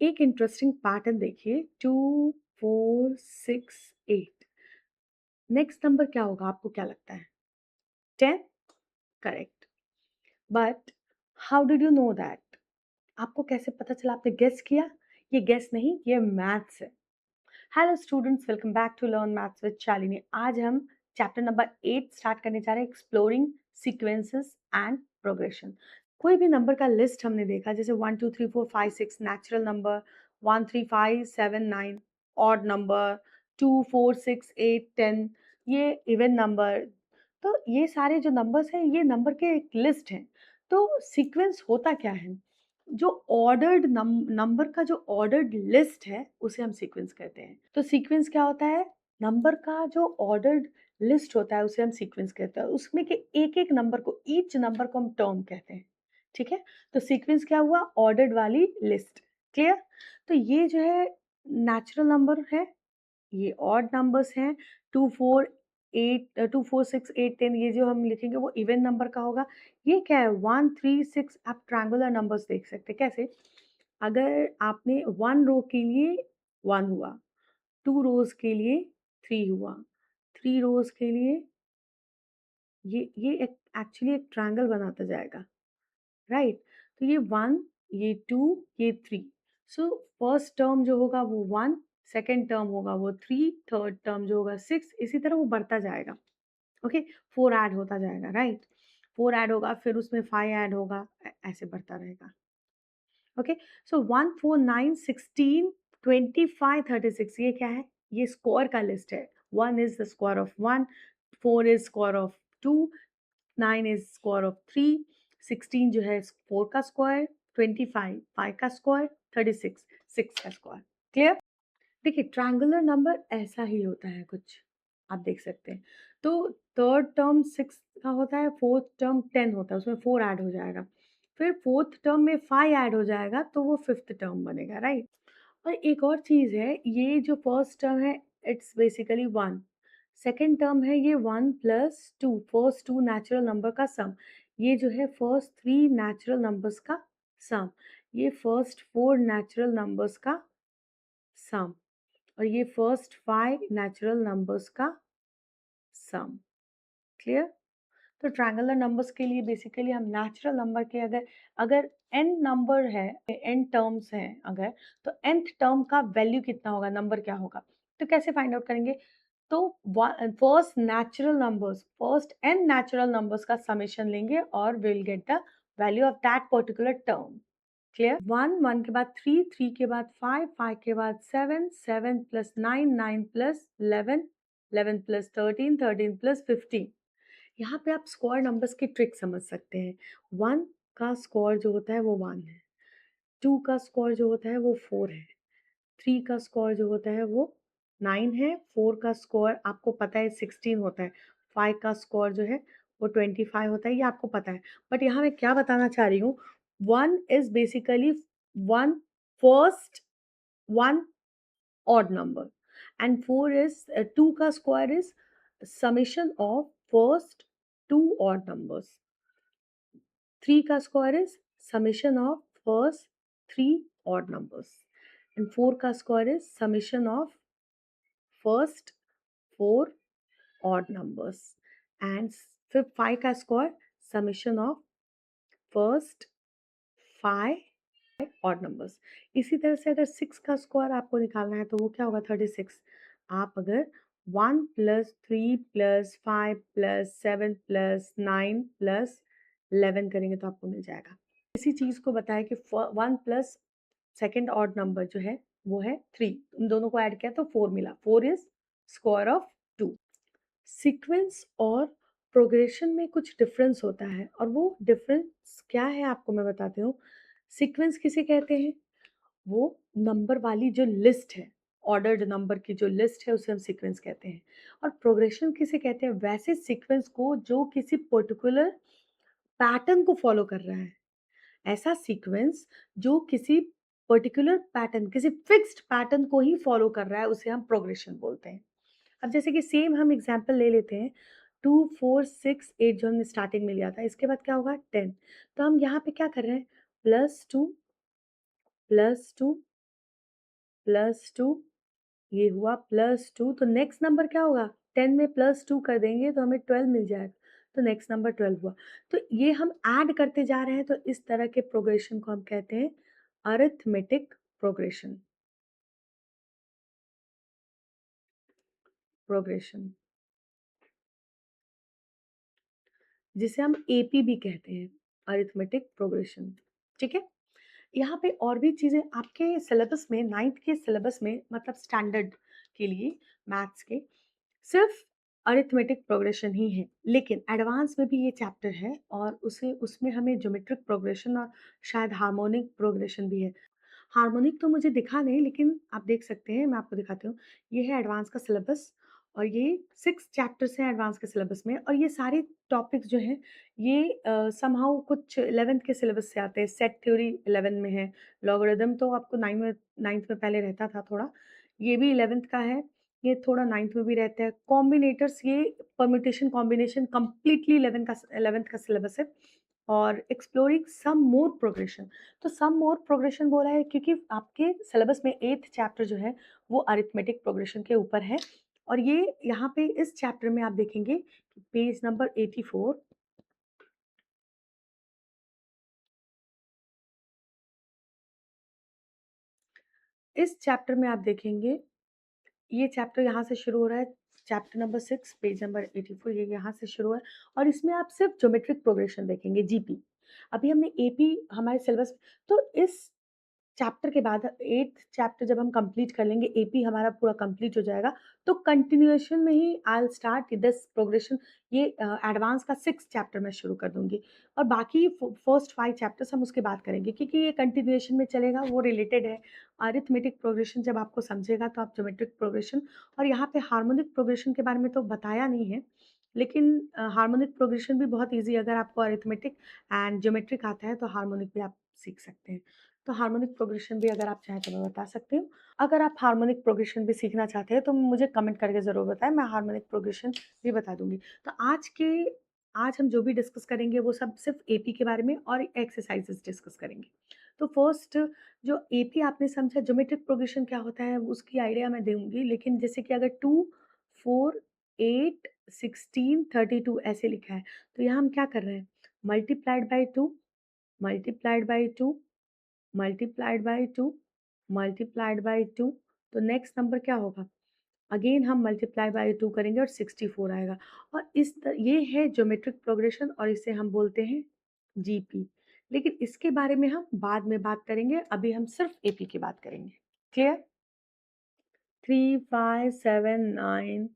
एक interesting pattern देखिए, 2 4 6 8। Next number क्या होगा, आपको क्या लगता है? 10। Correct. But how did you know that? आपको कैसे पता चला? आपने गेस किया? ये गेस नहीं, ये मैथ्स है। Hello students, welcome back to learn maths with Shalini. आज हम चैप्टर नंबर 8 स्टार्ट करने जा रहे हैं, एक्सप्लोरिंग सीक्वेंसेस एंड प्रोग्रेशन। कोई भी नंबर का लिस्ट हमने देखा, जैसे 1 2 3 4 5 6 नेचुरल नंबर, 1 3 5 7 9 ऑड नंबर, 2 4 6 8 10 ये इवन नंबर। तो ये सारे जो नंबर्स हैं, ये नंबर के एक लिस्ट है। तो सीक्वेंस होता क्या है? जो ऑर्डर्ड नंबर का जो ऑर्डर्ड लिस्ट है, उसे हम सीक्वेंस कहते हैं। तो सीक्वेंस क्या होता है? नंबर का जो ऑर्डर्ड लिस्ट होता है, उसे हम सीक्वेंस कहते हैं। उसमें के एक एक नंबर को, ईच नंबर को हम टर्म कहते हैं। ठीक है? तो सीक्वेंस क्या हुआ? ऑर्डर्ड वाली लिस्ट। क्लियर? तो ये जो है नेचुरल नंबर है, ये ऑड नंबर्स हैं। 2 4 6 8 10, ये जो हम लिखेंगे वो इवन नंबर का होगा। ये क्या है? 1 3 6। आप ट्रायंगुलर नंबर्स देख सकते हैं। कैसे? अगर आपने 1 रो के लिए 1 हुआ, 2 रोज के लिए 3 हुआ, 3 रोज के लिए ये एक एक्चुअली एक ट्रायंगल बनाता जाएगा, राइट? तो ये 1, ये 2, ये 3। सो फर्स्ट टर्म जो होगा वो 1, सेकंड टर्म होगा वो 3, थर्ड टर्म जो होगा 6, इसी तरह वो बढ़ता जाएगा। ओके? 4 ऐड होता जाएगा, राइट? 4 ऐड होगा, फिर उसमें 5 ऐड होगा, ऐसे बढ़ता रहेगा। ओके? सो 1 4 9 16 25 36, ये क्या है? ये स्क्वायर का लिस्ट है। 1 is the square of 1, 4 is square of 2, 9 is square of 3, 16 जो है 4 का स्क्वायर, 25 5 का स्क्वायर, 36 6 का स्क्वायर। क्लियर? देखिए, ट्रायंगुलर नंबर ऐसा ही होता है कुछ, आप देख सकते हैं। तो थर्ड टर्म 6 का होता है, फोर्थ टर्म 10 होता है, उसमें 4 ऐड हो जाएगा। फिर फोर्थ टर्म में 5 ऐड हो जाएगा, तो वो फिफ्थ टर्म बनेगा, राइट? और एक और चीज़ है, ये जो फर्स्ट टर्म है, इट्स बेसिकली 1। सेकंड टर्म है ये 1 प्लस 2, फर्स्ट 2 नेचुरल नंबर का सम। ये जो है फर्स्ट 3 नेचुरल नंबर्स का सम। ये फर्स्ट 4 नेचुरल नंबर्स का सम। और ये फर्स्ट 5 नेचुरल नंबर्स का सम। क्लियर? तो ट्रायंगुलर नंबर्स के लिए बेसिकली हम नेचुरल नंबर के, अगर अगर n नंबर है, n टर्म्स हैं अगर, तो nth टर्म का वैल्यू कितना होगा, नंबर क्या होगा? तो कैसे फाइंड आउट करेंगे? तो first natural numbers, first n natural numbers का समेशन लेंगे और will get the value of that particular term. Clear? 1 1 के बाद 3, 3 के बाद 5, 5 के बाद 7, 7 प्लस 9, 9 प्लस 11, 11 प्लस 13, 13 प्लस 15। यहाँ पे आप स्क्वायर नंबर्स की ट्रिक समझ सकते हैं। 1 का स्क्वायर जो होता है वो 1 है, 2 का स्क्वायर जो होता है वो 4 है, 3 का स्क्वायर जो होता है वो 9 है, 4 का स्क्वायर आपको पता है 16 होता है, 5 का स्क्वायर जो है वो 25 होता है, ये आपको पता है। बट यहाँ मैं क्या बताना चाह रही हूँ, 1 is basically 1 first 1 odd number, and 4 is 2 का square is summation of first 2 odd numbers, 3 का square is summation of first 3 odd numbers, and 4 का square is summation of first 4 odd numbers, and 5 का square summation of first 5 odd numbers. इसी तरह से अगर 6 का square आपको निकालना है, तो वो क्या होगा? 36। आप अगर 1 plus 3 plus 5 plus 7 plus 9 plus 11 करेंगे तो आपको मिल जाएगा। इसी चीज़ को बताया कि 1 प्लस सेकंड ऑड नंबर जो है वो है 3, इन दोनों को ऐड किया तो 4 मिला, 4 इज स्क्वायर ऑफ 2। सीक्वेंस और प्रोग्रेशन में कुछ डिफरेंस होता है, और वो डिफरेंस क्या है आपको मैं बताती हूँ। सीक्वेंस किसे कहते हैं? वो नंबर वाली जो लिस्ट है, ऑर्डर्ड नंबर की जो लिस्ट है, उसे हम सीक्वेंस कहते हैं। और प्रोग्रेशन किसे कहते हैं? वैसे सीक्वेंस को जो किसी पर्टिकुलर पैटर्न को फॉलो कर रहा है। ऐसा सीक्वेंस जो किसी पर्टिकुलर पैटर्न, किसी फिक्स्ड पैटर्न को ही फॉलो कर रहा है, उसे हम प्रोग्रेशन बोलते हैं। अब जैसे कि सेम हम एग्जांपल ले लेते हैं, 2 4 6 8 जो हमने स्टार्टिंग में लिया था, इसके बाद क्या होगा? 10। तो हम यहाँ पे क्या कर रहे हैं? +2 +2 +2, ये हुआ +2, तो नेक्स्ट नंबर क्या होगा? 10 में +2 कर देंगे तो हमें 12 मिल जाएगा, तो नेक्स्ट नंबर 12 हुआ। तो ये हम ऐड करते जा रहे हैं, तो इस तरह के प्रोग्रेशन को हम कहते हैं अरिथमेटिक प्रोग्रेशन। प्रोग्रेशन जिसे हम एपी भी कहते हैं, अरिथमेटिक प्रोग्रेशन, ठीक है? यहाँ पे और भी चीज़ें आपके सिलेबस में 9th के सिलेबस में, मतलब स्टैंडर्ड के लिए मैथ्स के, सिर्फ अरिथमेटिक प्रोग्रेशन ही है, लेकिन एडवांस में भी ये चैप्टर है और उसे उसमें हमें ज्योमेट्रिक प्रोग्रेशन और शायद हार्मोनिक प्रोग्रेशन भी है। हार्मोनिक तो मुझे दिखा नहीं, लेकिन आप देख सकते हैं, मैं आपको दिखाती हूँ। ये है एडवांस का सिलेबस और ये 6 चैप्टर्स हैं एडवांस के सिलेबस में, और ये सारे टॉपिक्स जो हैं ये समहाउ कुछ 11th के सिलेबस से आते हैं। सेट थ्योरी 11 में है, लॉगरिदम तो आपको 9th में पहले रहता था थोड़ा, ये भी 11th का है, ये थोड़ा 9th में भी रहता है। कॉम्बिनेटर्स, ये परम्यूटेशन कॉम्बिनेशन कंप्लीटली 11th का सिलेबस है, और एक्सप्लोरिंग सम मोर प्रोग्रेशन, तो सम मोर प्रोग्रेशन बोला है क्योंकि आपके सिलेबस में 8th चैप्टर जो है वो अरिथमेटिक प्रोग्रेशन के ऊपर है, और ये यहाँ पे इस चैप्टर में आप देखेंगे कि पेज नंबर 84, इस चैप्टर में आप देखेंगे, ये चैप्टर यहाँ से शुरू हो रहा है, चैप्टर नंबर 6 पेज नंबर 84, ये यहाँ से शुरू है, और इसमें आप सिर्फ ज्योमेट्रिक प्रोग्रेशन देखेंगे, जीपी। अभी हमने एपी हमारे सिलेबस, तो इस चैप्टर के बाद 8th चैप्टर जब हम कंप्लीट कर लेंगे, एपी हमारा पूरा कंप्लीट हो जाएगा, तो कंटिन्यूएशन में ही I will start this progression, ये एडवांस का 6th चैप्टर मैं शुरू कर दूँगी, और बाकी फर्स्ट 5 चैप्टर्स हम उसके बाद करेंगे, क्योंकि ये कंटिन्यूएशन में चलेगा, वो रिलेटेड है। अरिथमेटिक प्रोग्रेशन जब आपको समझेगा तो आप ज्योमेट्रिक प्रोग्रेशन, और यहाँ पे हार्मोनिक प्रोग्रेशन के बारे में तो बताया नहीं है, लेकिन हार्मोनिक प्रोग्रेशन भी बहुत ईज़ी है, अगर आपको अरिथमेटिक एंड ज्योमेट्रिक आता है तो हार्मोनिक भी आप सीख सकते हैं। तो हार्मोनिक प्रोग्रेशन भी अगर आप चाहें तो मैं बता सकती हूँ। अगर आप हार्मोनिक प्रोग्रेशन भी सीखना चाहते हैं तो मुझे कमेंट करके ज़रूर बताएँ, मैं हार्मोनिक प्रोग्रेशन भी बता दूँगी। तो आज हम जो भी डिस्कस करेंगे वो सब सिर्फ़ एपी के बारे में और एक्सरसाइज़ेज़ डिस्कस करेंगे। तो फर्स्ट, जो एपी आपने समझा ज्योमेट्रिक प्रोग्रेशन क्या होता है उसकी आइडिया मैं दूँगी, लेकिन जैसे कि अगर 2, 4, 8, 16, 32 ऐसे लिखा है, तो यहाँ हम क्या कर रहे हैं? Multiplied by 2, multiplied bye 2, multiplied bye 2, multiplied bye 2, तो नेक्स्ट नंबर क्या होगा? अगेन हम मल्टीप्लाई बाय 2 करेंगे और 64 आएगा, और ये है ज्योमेट्रिक प्रोग्रेशन और इसे हम बोलते हैं जीपी। लेकिन इसके बारे में हम बाद में बात करेंगे, अभी हम सिर्फ एपी की बात करेंगे। क्लियर? 3, 5, 7, 9,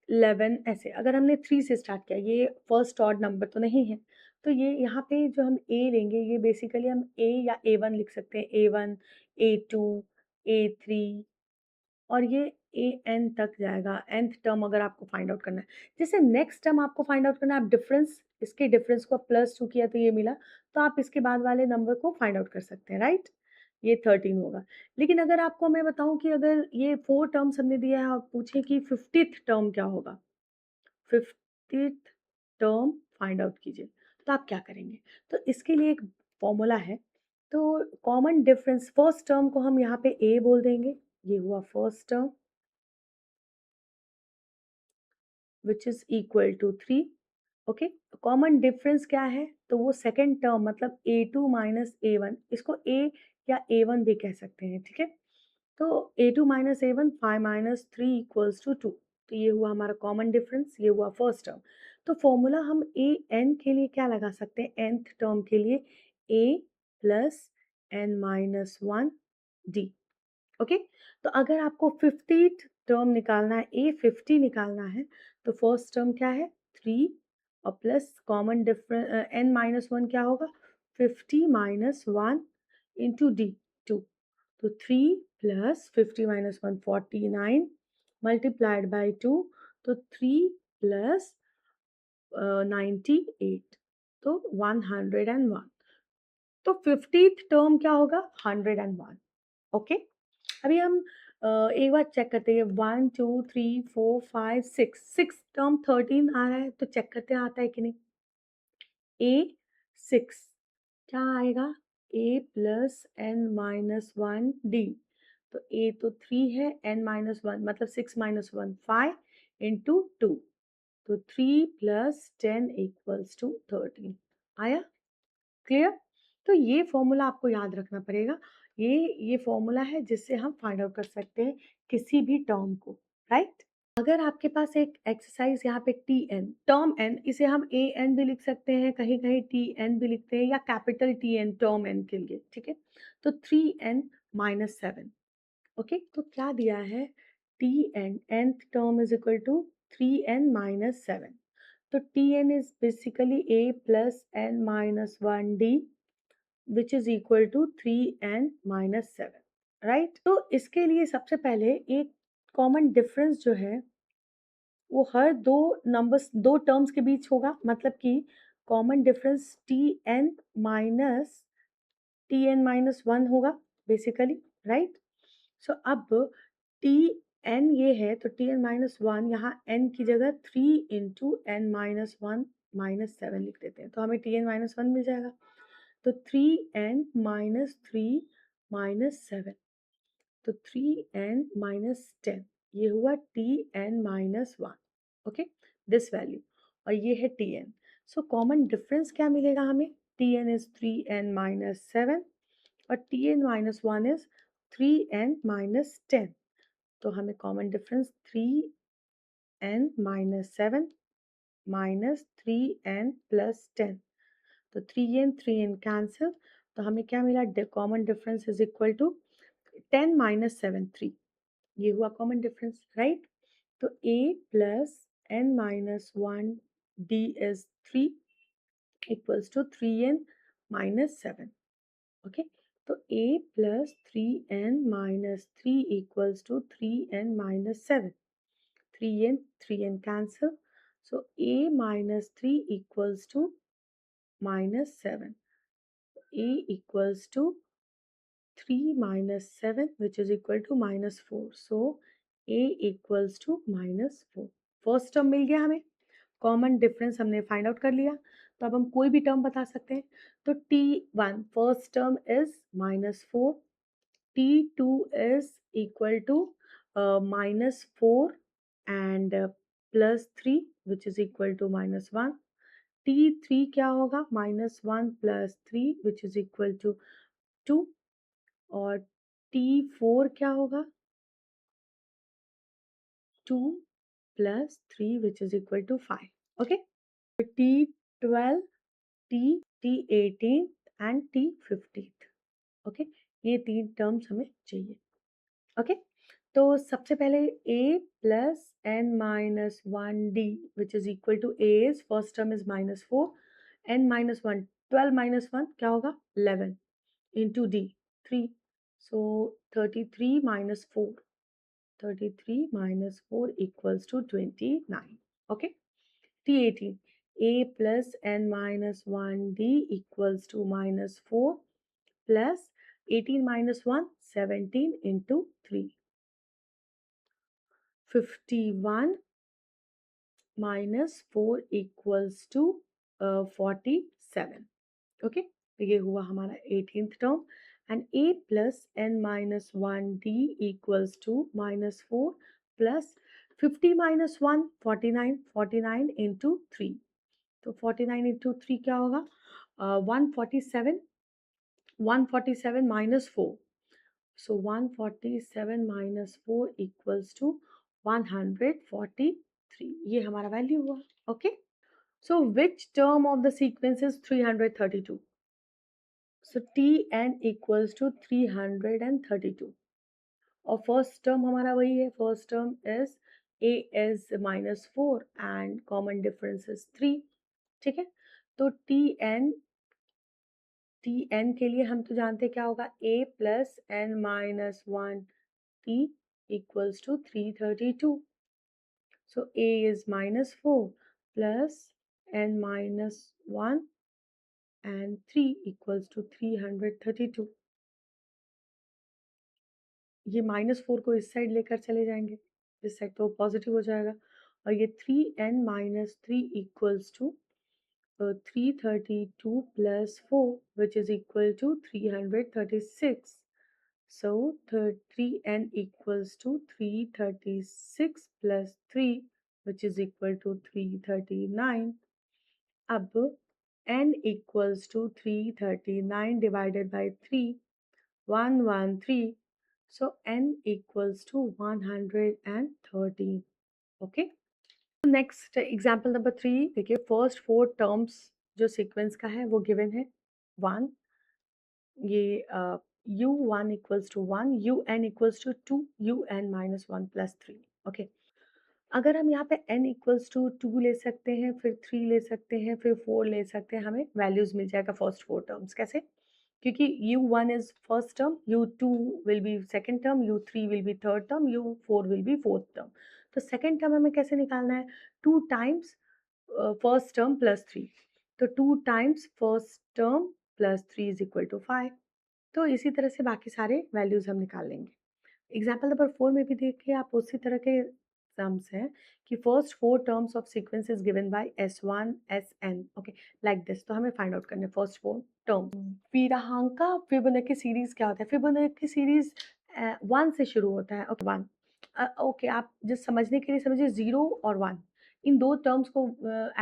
11 ऐसे, अगर हमने 3 से स्टार्ट किया, ये फर्स्ट ऑड नंबर तो नहीं है, तो ये यहाँ पे जो हम ए लेंगे, ये बेसिकली हम ए या ए1 लिख सकते हैं, ए1, ए2, ए3, और ये ए एन तक जाएगा, nth टर्म अगर आपको फाइंड आउट करना है। जैसे नेक्स्ट टर्म आपको फाइंड आउट करना है, आप डिफरेंस, इसके डिफरेंस को +2 किया तो ये मिला, तो आप इसके बाद वाले नंबर को फाइंड आउट कर सकते हैं, राइट? ये 13 होगा। लेकिन अगर आपको मैं बताऊँ कि अगर ये 4 टर्म्स हमने दिया है और पूछे कि 50th टर्म क्या होगा? 50th टर्म फाइंड आउट कीजिए, तो आप क्या करेंगे? तो इसके लिए एक फॉर्मूला है, तो कॉमन डिफरेंस, फर्स्ट टर्म को हम यहाँ पे ए बोल देंगे, ये हुआ first term, which is equal to 3। Okay, common difference क्या है? तो वो सेकंड टर्म, मतलब a2 माइनस a1, इसको a या a1 भी कह सकते हैं, ठीक है? तो a2 minus a1, 5 minus 3 equals to 2, तो ये हुआ हमारा कॉमन डिफरेंस, ये हुआ फर्स्ट टर्म। तो फॉर्मूला हम ए एन के लिए क्या लगा सकते हैं? nth टर्म के लिए a plus n minus 1 d। Okay, तो अगर आपको 50th टर्म निकालना है, A50 निकालना है, तो फर्स्ट टर्म क्या है? 3, और plus common difference n minus 1 क्या होगा? 50 माइनस 1 इंटू डी, 2, तो 3 प्लस 50 माइनस 1, 49, मल्टीप्लाइड बाय 2, तो 3 प्लस 98, तो 101। तो 50th टर्म क्या होगा? 101। ओके, अभी हम एक बार चेक करते हैं, 1, 2, 3, 4, 5, 6, 6 टर्म 13 आ रहा है, तो चेक करते हैं आता है कि नहीं। ए 6 क्या आएगा? ए प्लस एन माइनस 1 डी, तो a तो 3 है, n माइनस 1 मतलब 6 माइनस 1 5 इंटू 2, तो 3 प्लस 10 इक्वल्स टू 13। आया? क्लियर? तो ये फॉर्मूला आपको याद रखना पड़ेगा। ये फॉर्मूला है जिससे हम फाइंड आउट कर सकते हैं किसी भी टर्म को, राइट? अगर आपके पास एक एक्सरसाइज यहाँ पे टी एन टर्म एन, इसे हम ए एन भी लिख सकते हैं, कहीं कहीं टी एन भी लिखते हैं, या capital T N term N के लिए, ठीक है? तो 3n-7, ओके? तो क्या दिया है? T N nth term is equal to 3n-7, तो T N is basically a plus n minus 1d which is equal to 3n-7, right? तो इसके लिए सबसे पहले एक कॉमन डिफरेंस जो है वो हर दो टर्म्स के बीच होगा, मतलब कि common difference T N minus one होगा बेसिकली, राइट? सो अब टी एन ये है, तो टी एन माइनस वन, यहाँ एन की जगह 3 इंटू n-1 - 7 लिख देते हैं, तो हमें टी एन माइनस वन मिल जाएगा। तो 3n-3 - 7, तो 3n-10, ये हुआ Tn-1, ओके, दिस वैल्यू, और ये है Tn। सो कॉमन डिफरेंस क्या मिलेगा हमें? Tn इज 3n-7 और Tn-1 इज 3n-10, तो हमें common difference 3n-7 minus 3n+10, तो 3n कैंसिल, तो हमें क्या मिला? Common difference is equal to 10 - 7 3, ये हुआ कॉमन डिफरेंस, राइट? तो a plus n-1 d is 3 equals to 3n-7, okay? तो a plus 3n-3 equals to 3n-7, 3n cancel, so a minus 3 equals to -7, a equals to 3 minus 7 which is equal to -4, so a equals to -4। First term मिल गया हमें, common difference हमने find out कर लिया, तो अब हम कोई भी टर्म बता सकते हैं। तो t1 first term is -4, t2 is equal to -4 and +3 which is equal to -1, t3 क्या होगा? -1 + 3 विच इज इक्वल टू 2, और t4 क्या होगा? 2 + 3 which is equal to 5, okay? t12, t18 and t15, okay? ये 3 टर्म्स हमें चाहिए, ओके? तो सबसे पहले a plus n-1d which is equal to a is first term is -4, n-1 12 - 1 क्या होगा? 11 into d 3, so 33 - 4 equals to 29, okay? T18 a plus n-1d equals to -4 plus 18 minus 1 17 into 3, 51 minus 4 equals to 47, okay? तो ये हुआ हमारा 18th term, and a plus n-1d equals to -4 plus 50 - 1 49, 49 into 3, तो 49 into 3 क्या होगा? 147, 147 minus 4, so 147 minus 4 equals to 143, ये हमारा value हुआ, okay? So which term of the sequence is 332? So Tn equals to 332, और फर्स्ट टर्म हमारा वही है, first term is a is -4 and common difference is 3, ठीक है? तो Tn के लिए हम तो जानते क्या होगा? a plus n-1 t equals to 332, so a is -4 plus n-1 and 3 equals to 332, ये -4 को इस साइड लेकर चले जाएंगे, इस साइड तो पॉजिटिव हो जाएगा, और ये 3n-3 equals to 332 + 4 which is equal to 336, So 3n equals to 336 plus 3, which is equal to 339. अब n equals to 339 divided by 3, 113. So n equals to 113. Okay. Next example number 3 देखिए, first 4 terms जो sequence का है वो given है 1, ये U one equals to 1, U N equals to 2, U N minus 1 plus 3। Okay, अगर हम यहाँ पे n इक्वल्स टू 2 ले सकते हैं, फिर 3 ले सकते हैं, फिर 4 ले सकते हैं, हमें वैल्यूज मिल जाएगा फर्स्ट 4 टर्म्स। कैसे? क्योंकि u1 is first term, u2 will be second term, u3 will be third term, u4 will be fourth term. तो सेकंड टर्म हमें कैसे निकालना है? 2 टाइम्स फर्स्ट टर्म प्लस 3। तो 2 times first term plus 3 is equal to 5। तो इसी तरह से बाकी सारे वैल्यूज हम निकाल लेंगे। एग्जाम्पल नंबर 4 में भी देखिए, आप उसी तरह के टर्म्स हैं कि first 4 terms of sequence is given by S1 Sn। Okay, like this. तो हमें फाइंड आउट करने फर्स्ट 4 टर्म। वीराहांका फिबोनाची सीरीज क्या होता है? फिबोनाची सीरीज 1 से शुरू होता है। ओके, 1। ओके, आप जस्ट समझने के लिए समझिए, 0 और 1 इन दो टर्म्स को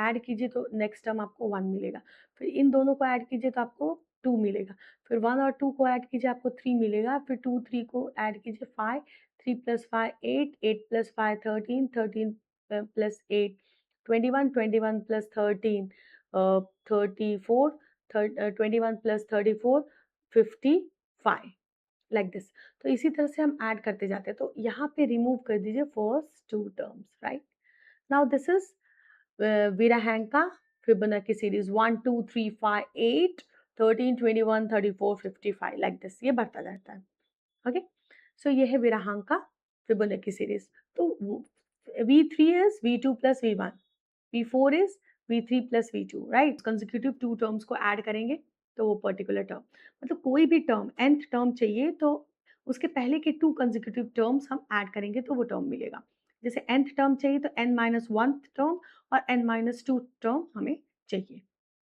ऐड कीजिए तो नेक्स्ट टर्म आपको 1 मिलेगा। फिर इन दोनों को ऐड कीजिए तो आपको 2 मिलेगा। फिर 1 और 2 को ऐड कीजिए, आपको 3 मिलेगा। फिर 2 3 को ऐड कीजिए, 5, 3 plus 5 8, 8 plus 5 13, 13 plus 8 21, 21 plus 13 34, 21 plus 34 55, like this. तो इसी तरह से हम ऐड करते जाते हैं। तो यहाँ पे रिमूव कर दीजिए first 2 terms, right? Now this is Virahanka Fibonacci series 1 2 3 5 8 13 21 34 55, like this. ये बढ़ता जाता है। ओके, सो ये है Virahanka Fibonacci सीरीज। तो V3 is V2 plus V1, V4 is V3 plus V2, right? Consecutive 2 terms को ऐड करेंगे तो वो पर्टिकुलर टर्म, मतलब कोई भी टर्म nth टर्म चाहिए तो उसके पहले के 2 कंसेक्यूटिव टर्म्स हम ऐड करेंगे तो वो टर्म मिलेगा। जैसे nth टर्म चाहिए तो n माइनस 1 टर्म और n माइनस 2 टर्म हमें चाहिए।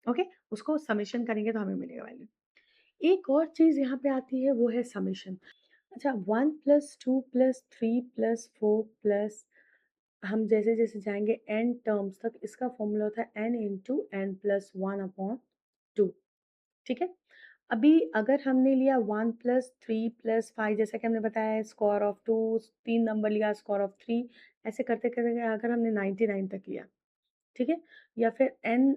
ओके, उसको समेशन करेंगे तो हमें मिलेगा वैल्यू। एक और चीज यहाँ पे आती है, वो है समेशन। अच्छा, 1 प्लस 2 प्लस 3 प्लस 4 प्लस, हम जैसे जैसे जाएंगे n टर्म्स तक, इसका फॉर्मूला होता है n into N plus 1 upon 2। ठीक है, अभी अगर हमने लिया 1 प्लस 3 प्लस 5, जैसा कि हमने बताया स्क्वायर ऑफ 2, 3 नंबर लिया स्क्वायर ऑफ 3, ऐसे करते करते अगर हमने 99 तक लिया, ठीक है, या फिर n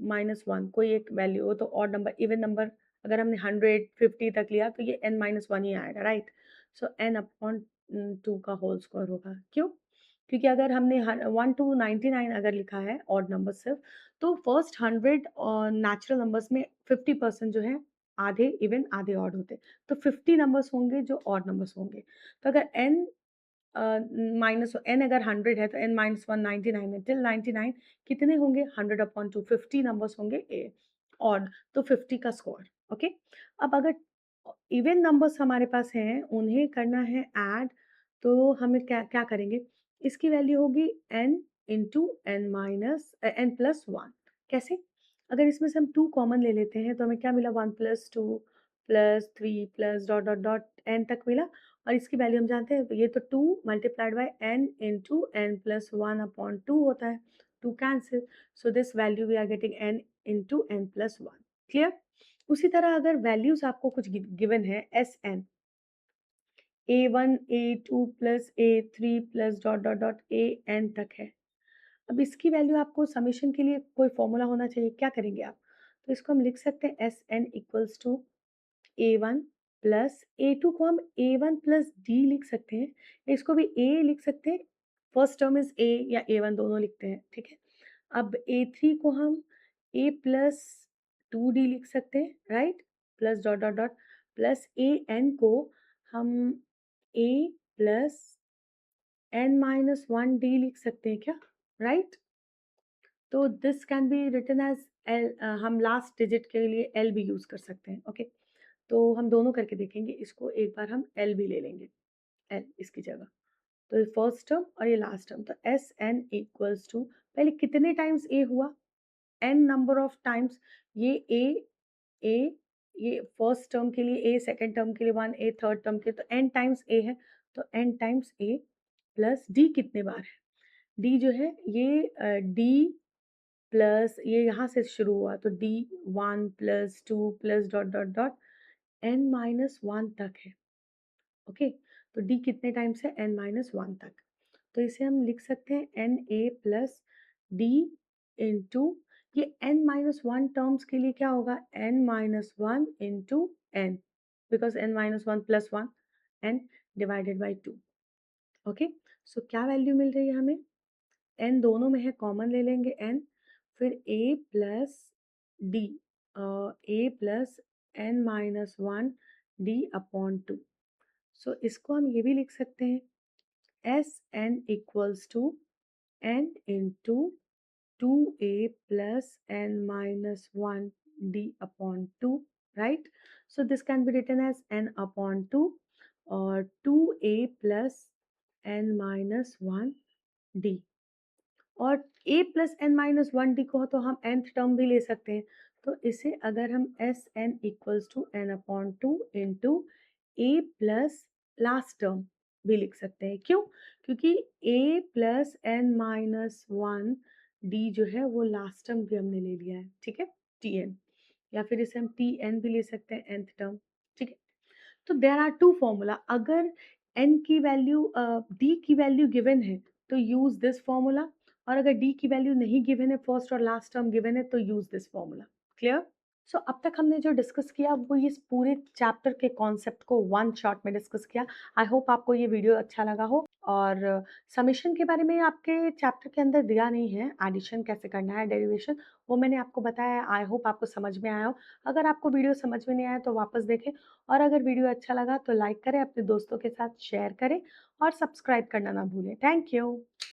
माइनस 1 कोई एक वैल्यू हो तो ऑड नंबर, इवन नंबर अगर हमने 150 तक लिया तो ये n माइनस 1 ही आएगा, राइट? सो n अपॉन 2 का होल स्क्वायर होगा। क्यों? क्योंकि अगर हमने 1 टू 99 अगर लिखा है ऑड नंबर सिर्फ, तो फर्स्ट 100 और नेचुरल नंबर्स में 50% जो है आधे इवन आधे ऑड होते, तो 50 नंबर्स होंगे जो ऑड नंबर्स होंगे। तो अगर n माइनस n अगर 100 है तो n माइनस 1 99 है, टिल 99 कितने होंगे? 100 अपॉन 2, 50 नंबर्स होंगे ए ऑड, तो 50 का स्कोर। ओके, अब अगर इवन नंबर्स हमारे पास हैं, उन्हें करना है ऐड, तो हमें क्या क्या करेंगे? इसकी वैल्यू होगी n into N minus N plus 1। कैसे? अगर इसमें से हम 2 कॉमन ले लेते हैं तो हमें क्या मिला? 1 plus 2 plus 3 plus dot dot dot n तक मिला। और इसकी वैल्यू हम जानते हैं, तो ये तो 2 multiplied by n into N plus 1 upon 2 होता है। 2 cancel, so this value we are getting n into N plus 1। Clear? उसी तरह अगर वैल्यूज आपको कुछ गिवन है S N, a1 a2 plus a3 plus dot dot dot A N तक है। अब इसकी वैल्यू आपको समेशन के लिए कोई फॉर्मूला होना चाहिए, क्या करेंगे आप? तो इसको हम लिख सकते हैं S N equals to a1 plus a2 को हम a1 प्लस d लिख सकते हैं, इसको भी a लिख सकते हैं। फर्स्ट टर्म इज a या a1 दोनों लिखते हैं, ठीक है। अब a3 को हम a प्लस 2d लिख सकते हैं, right? Plus dot dot dot plus an को हम a plus n minus 1d लिख सकते हैं क्या? राइट? तो this can be written as L, हम लास्ट डिजिट के लिए एल भी यूज कर सकते हैं। ओके, तो हम दोनों करके देखेंगे, इसको एक बार हम एल भी ले लेंगे, एल इसकी जगह। तो ये फर्स्ट टर्म और ये लास्ट टर्म, तो एस एन इक्वल्स टू, पहले कितने टाइम्स ए हुआ? एन नंबर ऑफ टाइम्स ये ए ये फर्स्ट टर्म के लिए ए, सेकंड टर्म के लिए 1, ए थर्ड टर्म के लिए, तो n टाइम्स ए है, तो n टाइम्स ए प्लस डी कितने बार है? डी जो है ये डी प्लस ये यहाँ से शुरू हुआ, तो D 1 plus 2 plus dot dot dot n minus 1 तक है। ओके, तो डी कितने टाइम्स है? n माइनस 1 तक। तो इसे हम लिख सकते हैं n a plus d into ये n माइनस 1 टर्म्स के लिए क्या होगा? n minus 1 into n, because n minus 1 plus 1 n divided by 2। Okay, so क्या वैल्यू मिल रही है हमें? n दोनों में है, कॉमन ले लेंगे n, फिर a plus D, a plus n minus 1 D upon 2। So इसको हम ये भी लिख सकते हैं S N equals to n into 2a plus n minus 1 d upon 2, right? So this can be written as n upon 2 or 2a plus n minus 1 d। और a plus N minus one D को तो हम nth term भी ले सकते हैं, तो इसे अगर हम S N equals to N upon two into A plus last term भी लिख सकते हैं। क्यों? क्योंकि a plus N minus one D जो है वो लास्ट टर्म भी हमने ले लिया है, ठीक है, टी एन, या फिर इसे हम टी एन भी ले सकते हैं nth टर्म, ठीक है। तो देर आर टू फॉर्मूला, अगर n की वैल्यू d की वैल्यू गिवन है तो यूज दिस फॉर्मूला, और अगर d की वैल्यू नहीं गिवन है, फर्स्ट और लास्ट टर्म गिवन है, तो यूज दिस फॉर्मूला। क्लियर? सो अब तक हमने जो डिस्कस किया वो इस पूरे चैप्टर के कॉन्सेप्ट को वन शॉट में डिस्कस किया। आई होप आपको ये वीडियो अच्छा लगा हो। और समेशन के बारे में आपके चैप्टर के अंदर दिया नहीं है, एडिशन कैसे करना है, डेरिवेशन, वो मैंने आपको बताया है। आई होप आपको समझ में आया हो। अगर आपको वीडियो समझ में नहीं आया तो वापस देखें, और अगर वीडियो अच्छा लगा तो लाइक करें, अपने दोस्तों के साथ शेयर करें और सब्सक्राइब करना ना भूलें। Thank you.